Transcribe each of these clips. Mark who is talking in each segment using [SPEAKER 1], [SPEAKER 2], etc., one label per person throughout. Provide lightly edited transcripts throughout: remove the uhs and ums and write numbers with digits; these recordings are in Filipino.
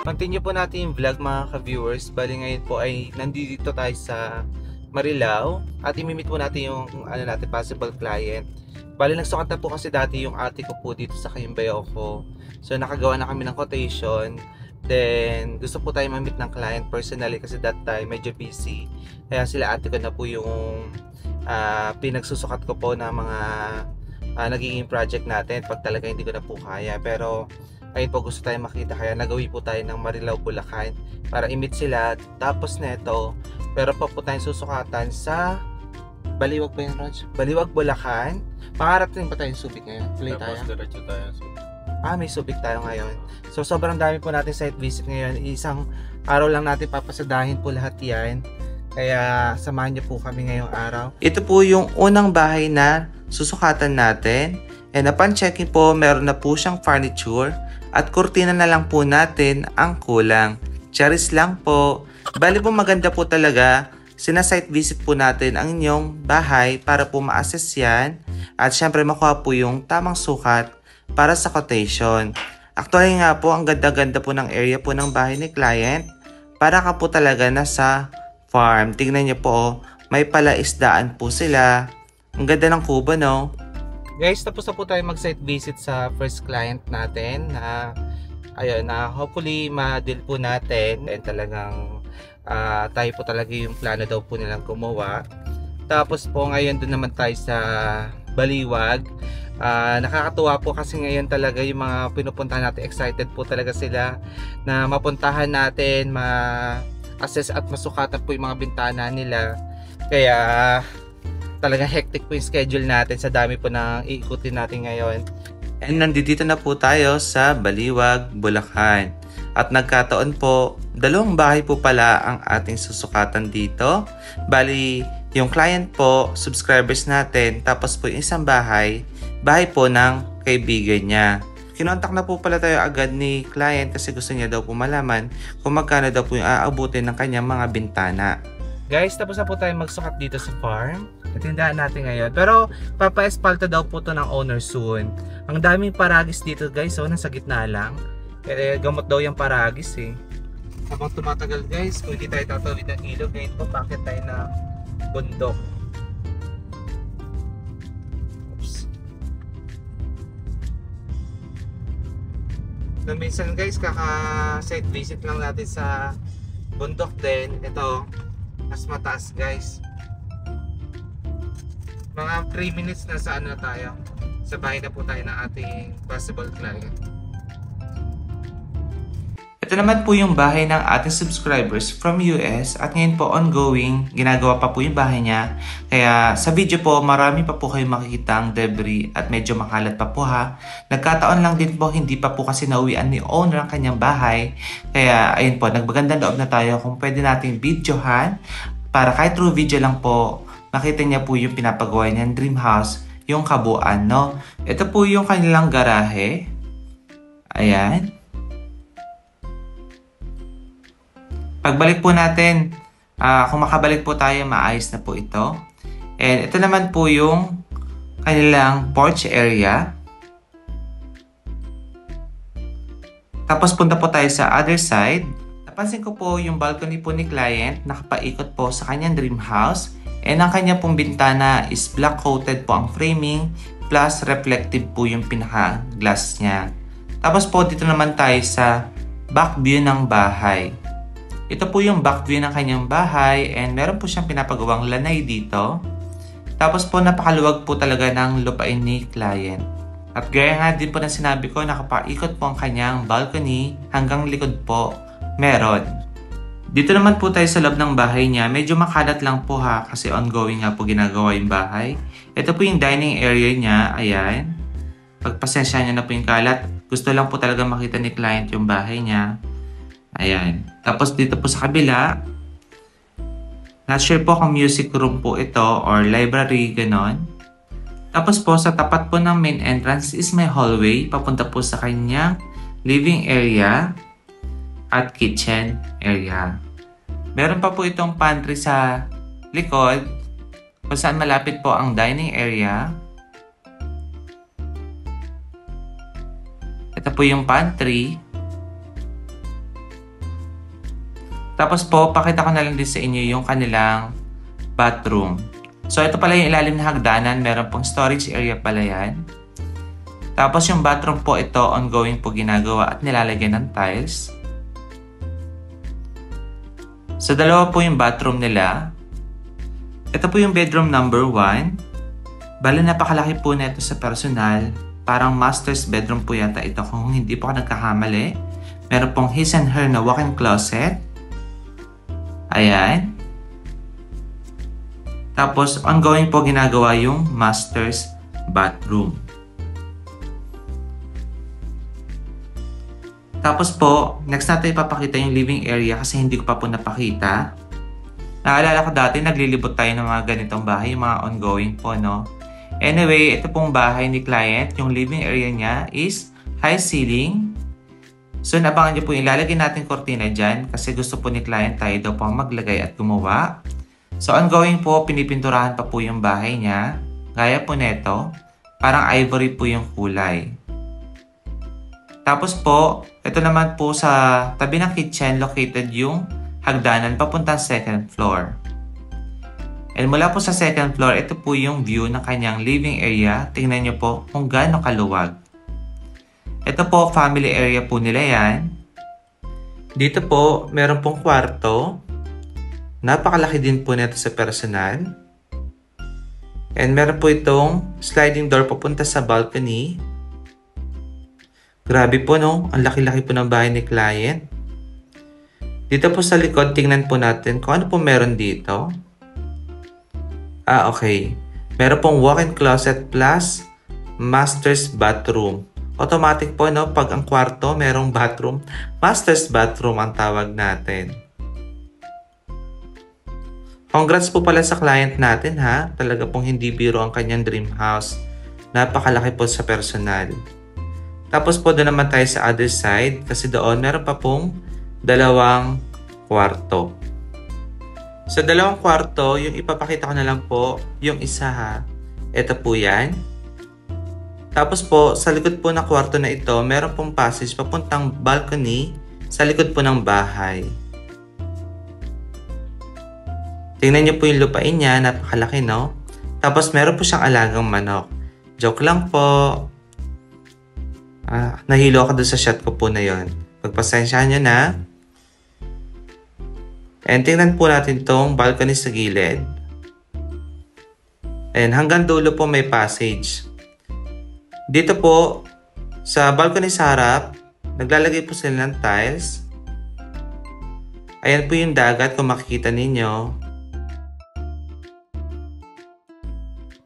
[SPEAKER 1] Continue po natin yung vlog mga ka-viewers. Bali ngayon po ay nandito tayo sa Marilao at imimit po natin yung natin possible client. Bali nagsukat na po kasi dati yung ate ko po dito sa Cayambayoko. So nakagawa na kami ng quotation. Then gusto po tayo ma-meet ng client personally kasi that time medyo busy. Kaya sila ate ko na po yung pinagsusukat ko po na mga nagiging project natin pag talaga hindi ko na po kaya. Pero ayun po, gusto tayo makita, kaya nagawi po tayo ng Marilao, Bulacan para i-meet sila. Tapos neto, pero pa po tayong susukatan sa Baliwag ba yun, Raj? Baliwag, Bulacan. Pangarap din ba tayong Subic ngayon? Play tayo?
[SPEAKER 2] Tapos diretso tayo sa Subic.
[SPEAKER 1] May Subic tayo ngayon. So sobrang dami po natin site visit ngayon. Isang araw lang natin papasadahin po lahat yan. Kaya samahan niyo po kami ngayong araw. Ito po yung unang bahay na susukatan natin. And upon checking po, meron na po siyang furniture. At kurtina na lang po natin ang kulang. Charis lang po. Bali po maganda po talaga. Sina-site visit po natin ang inyong bahay para po ma-assess yan. At syempre makuha po yung tamang sukat para sa quotation. Actually nga po, ang ganda-ganda po ng area po ng bahay ni client. Para ka po talaga nasa farm. Tingnan niyo po, may palaisdaan po sila. Ang ganda ng kubo, no? Guys, tapos na po tayo mag-site visit sa first client natin na ayun, na hopefully ma-deal po natin and talagang tayo po talaga yung plano daw po nilang gumawa. Tapos po ngayon doon naman tayo sa Baliwag. Nakakatuwa po kasi ngayon talaga yung mga pinupuntahan natin, excited po talaga sila na mapuntahan natin, ma-assess at masukatan po yung mga bintana nila. Kaya talagang hectic po yung schedule natin sa dami po na iikutin natin ngayon. And nandito na po tayo sa Baliwag, Bulacan. At nagkataon po, dalawang bahay po pala ang ating susukatan dito. Bali, yung client po, subscribers natin, tapos po yung isang bahay po ng kaibigan niya. Kinontak na po pala tayo agad ni client kasi gusto niya daw po malaman kung magkano daw po yung aabutin ng kanyang mga bintana. Guys, tapos na po tayo magsukat dito sa farm. Natindahan natin ngayon. Pero papa-espalta daw po to ng owner soon. Ang daming paragis dito guys. So nasa gitna lang. Gamot daw yung paragis eh. Habang tumatagal guys, kung hindi tayo tatawid ng ilog, ngayon po bakit tayo na bundok. Oops. So, minsan guys, kaka-site visit lang natin sa bundok din. Ito, mas mataas guys. Mga 3 minutes na sa tayo. Sa bahay na po tayo ng ating possible client. Ito naman po yung bahay ng ating subscribers from US at ngayon po ongoing, ginagawa pa po yung bahay niya. Kaya sa video po marami pa po kayong makikitang debris at medyo makalat pa po ha. Nagkataon lang din po hindi pa po kasi nauwian ni owner ang kanyang bahay. Kaya ayun po, nagbagandang loob na tayo kung pwede nating videohan para kahit through video lang po makita niya po yung pinapagawa niyang dream house, yung kabuuan, no? Ito po yung kanilang garahe. Ayan. Pagbalik po natin, kung makabalik po tayo, maayos na po ito. And ito naman po yung kanilang porch area. Tapos punta po tayo sa other side. Napansin ko po yung balcony po ni client, nakapaikot po sa kanyang dream house. And ang kanya pong bintana is black coated po ang framing plus reflective po yung pinaka-glass niya. Tapos po dito naman tayo sa back view ng bahay. Ito po yung back view ng kanyang bahay and meron po siyang pinapagawang lanay dito. Tapos po napakaluwag po talaga ng lupain ni client. At gaya nga din po na sinabi ko, nakapaikot po ang kanyang balcony hanggang likod po meron. Dito naman po tayo sa loob ng bahay niya. Medyo makalat lang po ha kasi ongoing nga po ginagawa yung bahay. Ito po yung dining area niya. Ayan. Pagpasensya niya na po yung kalat. Gusto lang po talaga makita ni client yung bahay niya. Ayan. Tapos dito po sa kabila, not sure po kung music room po ito or library, ganon. Tapos po sa tapat po ng main entrance is may hallway papunta po sa kanyang living area at kitchen area. Meron pa po itong pantry sa likod kung saan malapit po ang dining area. Ito po yung pantry. Tapos po, pakita ko na lang din sa inyo yung kanilang bathroom. So, ito pala yung ilalim na hagdanan. Meron pong storage area pala yan. Tapos yung bathroom po ito, ongoing po ginagawa at nilalagyan ng tiles. So, dalawa po yung bathroom nila. Ito po yung bedroom number 1. Bale, napakalaki po na ito sa personal. Parang master's bedroom po yata ito kung hindi po ako nagkakamali. Meron pong his and her na walk-in closet. Ayan. Tapos, ongoing po ginagawa yung master's bathroom. Tapos po, next natin ipapakita yung living area kasi hindi ko pa po napakita. Naalala ko dati, naglilibot tayo ng mga ganitong bahay, yung mga ongoing po, no? Anyway, ito pong bahay ni client, yung living area niya is high ceiling. So, nabangan niyo po, ilalagay natin kortina dyan kasi gusto po ni client tayo daw po maglagay at gumawa. So, ongoing po, pinipinturahan pa po yung bahay niya. Gaya po neto, parang ivory po yung kulay. Tapos po, ito naman po sa tabi ng kitchen, located yung hagdanan papuntang second floor. And mula po sa second floor, ito po yung view ng kanyang living area. Tingnan nyo po kung gaano kaluwag. Ito po, family area po nila yan. Dito po, meron pong kwarto. Napakalaki din po nito sa personal. And meron po itong sliding door papunta sa balcony. Grabe po, no? Ang laki-laki po ng bahay ni client. Dito po sa likod, tingnan po natin kung ano po meron dito. Okay. Meron pong walk-in closet plus master's bathroom. Automatic po, no? Pag ang kwarto, merong bathroom. Master's bathroom ang tawag natin. Congrats po pala sa client natin, ha? Talaga pong hindi biro ang kanyang dream house. Napakalaki po sa personal. Tapos po doon naman tayo sa other side kasi doon meron pa pong dalawang kwarto. Sa dalawang kwarto, yung ipapakita ko na lang po, yung isa ha. Ito po yan. Tapos po, sa likod po ng kwarto na ito, meron pong passage papuntang balcony sa likod po ng bahay. Tingnan niyo po yung lupain niya, napakalaki, no? Tapos meron po siyang alagang manok. Joke lang po. Nahilo ako doon sa shot ko po na yon. Pagpasensyahan nyo na. And tingnan po natin tong balcony sa gilid. And hanggang dulo po may passage. Dito po, sa balcony sa harap, naglalagay po sila ng tiles. Ayan po yung dagat kung makikita ninyo.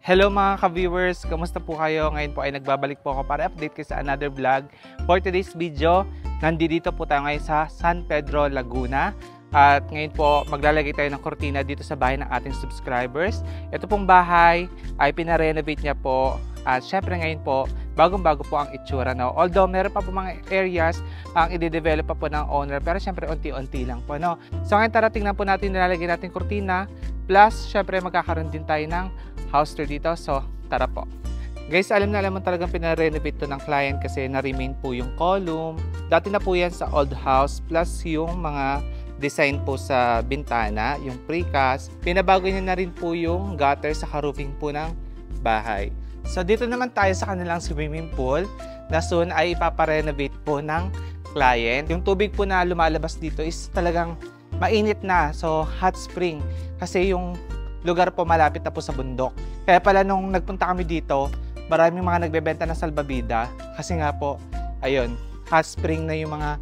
[SPEAKER 1] Hello mga ka-viewers! Kamusta po kayo? Ngayon po ay nagbabalik po ako para update kayo sa another vlog. For today's video, nandito po tayo ngayon sa San Pedro, Laguna. At ngayon po, maglalagay tayo ng kortina dito sa bahay ng ating subscribers. Ito pong bahay ay pinarenovate niya po. At syempre ngayon po, bagong-bago po ang itsura. No? Although meron pa po mga areas ang i-develop pa po ng owner. Pero syempre unti-unti lang po. No? So ngayon tara, tingnan po natin, nilalagay natin kortina. Plus, syempre magkakaroon din tayo ng house tour dito. So, tara po. Guys, alam na alam mo talagang pinarenovate to ng client kasi na-remain po yung column. Dati na po yan sa old house plus yung mga design po sa bintana, yung precast. Pinabago niya na rin po yung gutter sa roofing po ng bahay. So, dito naman tayo sa kanilang swimming pool na soon ay ipaparenovate po ng client. Yung tubig po na lumalabas dito is talagang mainit na. So, hot spring. Kasi yung lugar po malapit na po sa bundok. Kaya pala nung nagpunta kami dito, maraming mga nagbebenta ng salbabida. Kasi nga po, ayun, hot spring na yung mga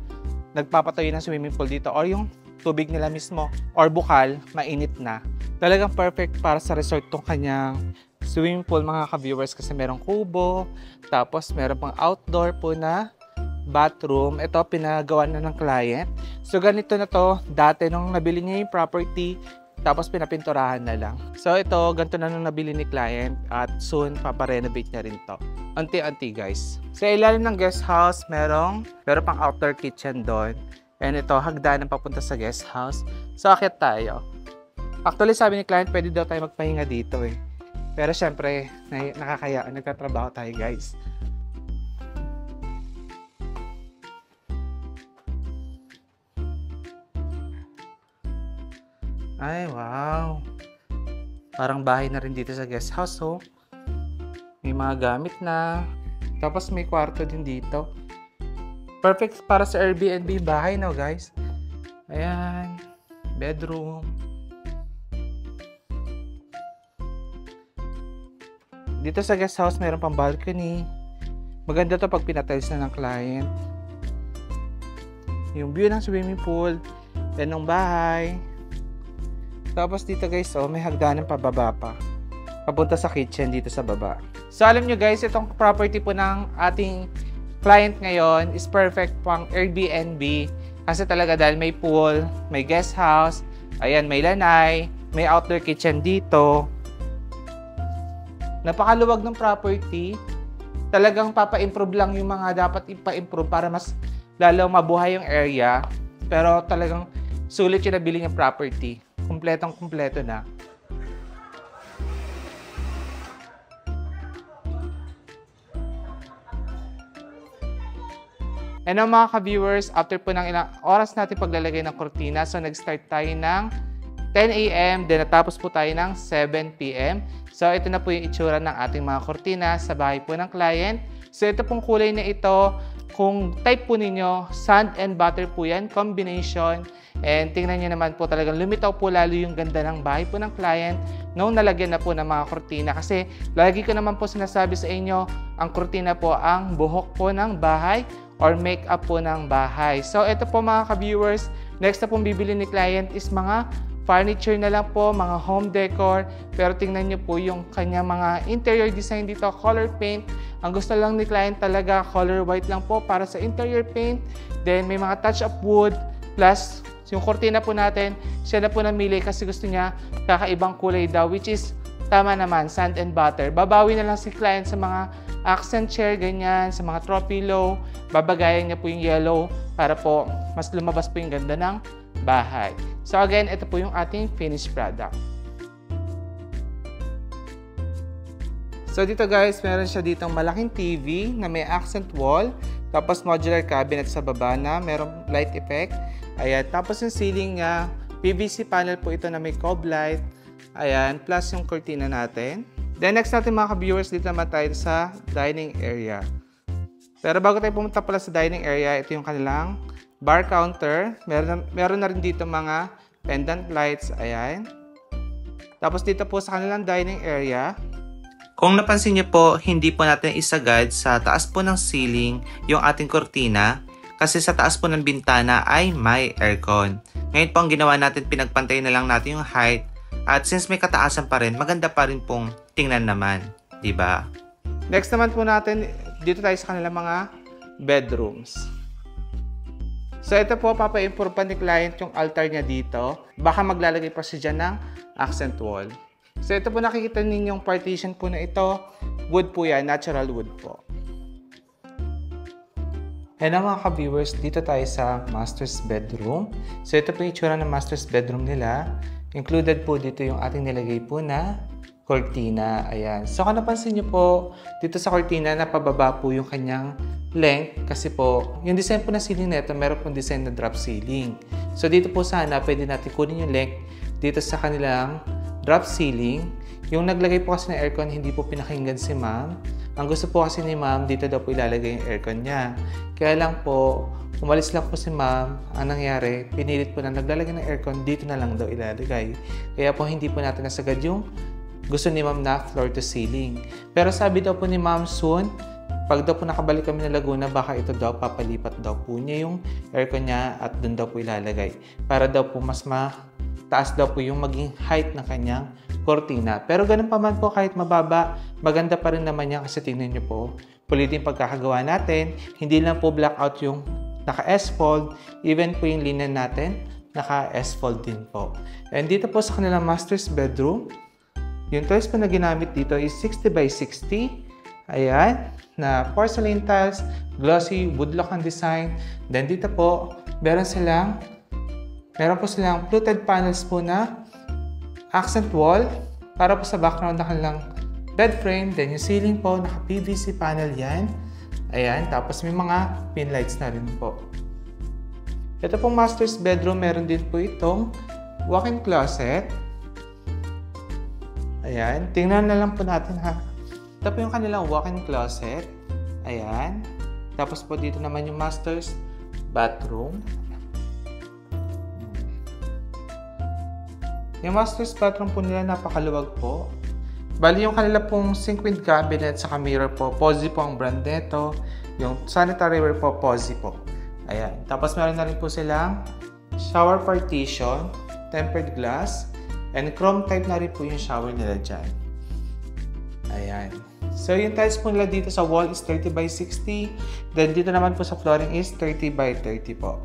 [SPEAKER 1] nagpapatayo ng swimming pool dito. Or yung tubig nila mismo, or bukal, mainit na. Talagang perfect para sa resort tong kanyang swimming pool mga ka-viewers. Kasi merong kubo, tapos meron pang outdoor po na bathroom. Ito, pinagawa na ng client. So, ganito na to. Dati nung nabili niya yung property, tapos pinapinturahan na lang. So ito, ganito na nung nabili ni client at soon paparenovate niya rin to. Unti-unti guys. Sa ilalim ng guest house, meron pang outdoor kitchen doon. And ito, hagdanan papunta sa guest house. So akit tayo. Actually sabi ni client, pwede daw tayo magpahinga dito eh. Pero syempre, nakakaya, nagtatrabaho tayo guys. Ay, wow. Parang bahay na rin dito sa guest house, oh. May mga gamit na. Tapos may kwarto din dito. Perfect para sa Airbnb bahay, no, guys? Ayan. Bedroom. Dito sa guest house, mayroon pang balcony. Maganda to pag pinatiles na ng client. Yung view ng swimming pool. Yan ng bahay. Tapos dito guys, oh, may hagdanan pababa pa. Papunta sa kitchen dito sa baba. So alam nyo guys, itong property po ng ating client ngayon is perfect pang Airbnb. Kasi talaga dahil may pool, may guest house, ayan, may lanay, may outdoor kitchen dito. Napakaluwag ng property. Talagang papa-improve lang yung mga dapat ipa-improve para mas lalo mabuhay yung area. Pero talagang sulit yung nabili niyang property. Kumpletong-kumpleto na. And ang mga ka-viewers, after po ng ilang oras natin paglalagay ng kortina, so nag-start tayo ng 10 a.m. Then natapos po tayo ng 7 p.m. So ito na po yung itsura ng ating mga kortina sa bahay po ng client. So ito pong kulay na ito, kung type po ninyo, sand and butter po yan, combination. And tingnan nyo naman po talagang lumitaw po lalo yung ganda ng bahay po ng client nung nalagyan na po ng mga kortina. Kasi lagi ko naman po sinasabi sa inyo, ang kortina po ang buhok po ng bahay or make-up po ng bahay. So ito po mga ka-viewers, next na pong bibili ni client is mga furniture na lang po, mga home decor. Pero tingnan nyo po yung kanya mga interior design dito, color paint. Ang gusto lang ni client talaga, color white lang po para sa interior paint. Then may mga touch of wood, plus yung kortina po natin, siya na po namili kasi gusto niya kakaibang kulay daw, which is tama naman, sand and butter. Babawi na lang si client sa mga accent chair, ganyan, sa mga throw pillow. Babagayan niya po yung yellow para po mas lumabas po yung ganda ng bahay. So again, ito po yung ating finished product. So dito guys, meron siya ditong malaking TV na may accent wall. Tapos modular cabinet sa baba na merong light effect. Ayan, tapos yung ceiling niya, PVC panel po ito na may cob light. Ayan, plus yung cortina natin. Then next natin mga ka-viewers, dito naman tayo sa dining area. Pero bago tayo pumunta pala sa dining area, ito yung kanilang bar counter. Meron na rin dito mga pendant lights. Ayan. Tapos dito po sa kanilang dining area, kung napansin niyo po, hindi po natin isagad sa taas po ng ceiling yung ating kortina. Kasi sa taas po ng bintana ay may aircon. Ngayon po ang ginawa natin, pinagpantay na lang natin yung height. At since may kataasan pa rin, maganda pa rin pong tingnan naman. Diba? Next naman po natin, dito tayo sa kanilang mga bedrooms. So ito po, papa-improve pa ni client yung altar niya dito. Baka maglalagay pa siya dyan ng accent wall. So ito po nakikita ninyong partition po na ito. Wood po yan, natural wood po. And ang mga ka-viewers, dito tayo sa master's bedroom. So ito po yung itsura ng master's bedroom nila. Included po dito yung ating nilagay po na cortina. Ayan. So kung napansin nyo po, dito sa cortina, napababa po yung kanyang length. Kasi po, yung design po ng ceiling nito, meron pong design na drop ceiling. So dito po sana, pwede natin kunin yung length dito sa kanilang drop ceiling. Yung naglagay po kasi ng aircon, hindi po pinakinggan si ma'am. Ang gusto po kasi ni ma'am, dito daw po ilalagay yung aircon niya. Kaya lang po, umalis lang po si ma'am. Ang nangyari, pinilit po na naglalagay ng aircon, dito na lang daw ilalagay. Kaya po hindi po natin nasagad yung gusto ni ma'am na floor to ceiling. Pero sabi daw po ni ma'am soon, pag daw po nakabalik kami ng Laguna, baka ito daw, papalipat daw po niya yung aircon niya at doon daw po ilalagay. Para daw po mas mataas daw po yung maging height ng kanyang kortina. Pero ganun pa man po, kahit mababa, maganda pa rin naman yan kasi tingnan nyo po, pulitin pagkakagawa natin. Hindi lang po blackout yung naka-S-fold, even po yung linen natin, naka-S-fold din po. And dito po sa kanilang master's bedroom, yung tiles po na ginamit dito is 60 by 60. Ayan, na porcelain tiles, glossy, woodlock ang design. Then dito po, meron po silang fluted panels po na accent wall para po sa background ng kanilang bed frame. Then yung ceiling po, naka-PVC panel yan. Ayan, tapos may mga pin lights na rin po. Ito pong master's bedroom, meron din po itong walk-in closet. Ayan. Tingnan na lang po natin ha. Ito po yung kanilang walk-in closet. Ayan. Tapos po dito naman yung master's bathroom. Yung master's bathroom po nila napakaluwag po. Bali yung kanila pong sink with cabinet sa mirror po, Pozzi po ang brand nito. Yung sanitary ware po, Pozzi po. Ayan. Tapos meron na rin po silang shower partition, tempered glass, and chrome type na rin po yung shower nila dyan. Ayan. So yung tiles po nila dito sa wall is 30 by 60. Then dito naman po sa flooring is 30 by 30 po.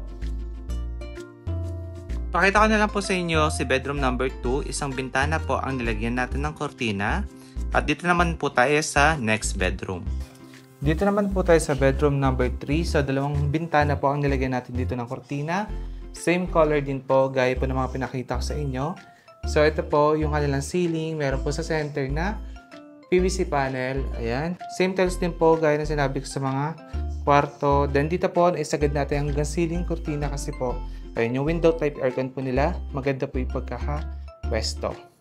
[SPEAKER 1] Pakita ko na lang po sa inyo si bedroom number 2. Isang bintana po ang nilagyan natin ng kortina. At dito naman po tayo sa next bedroom. Dito naman po tayo sa bedroom number 3. So dalawang bintana po ang nilagyan natin dito ng kortina. Same color din po gaya po ng mga pinakita ko sa inyo. So ito po yung kanilang ceiling. Meron po sa center na PVC panel. Ayan. Same tiles din po gaya na sinabi ko sa mga kwarto. Then dito po isagad natin hanggang ceiling kortina kasi po ayun, yung window type aircon po nila, maganda po yung pagkaka-pwesto.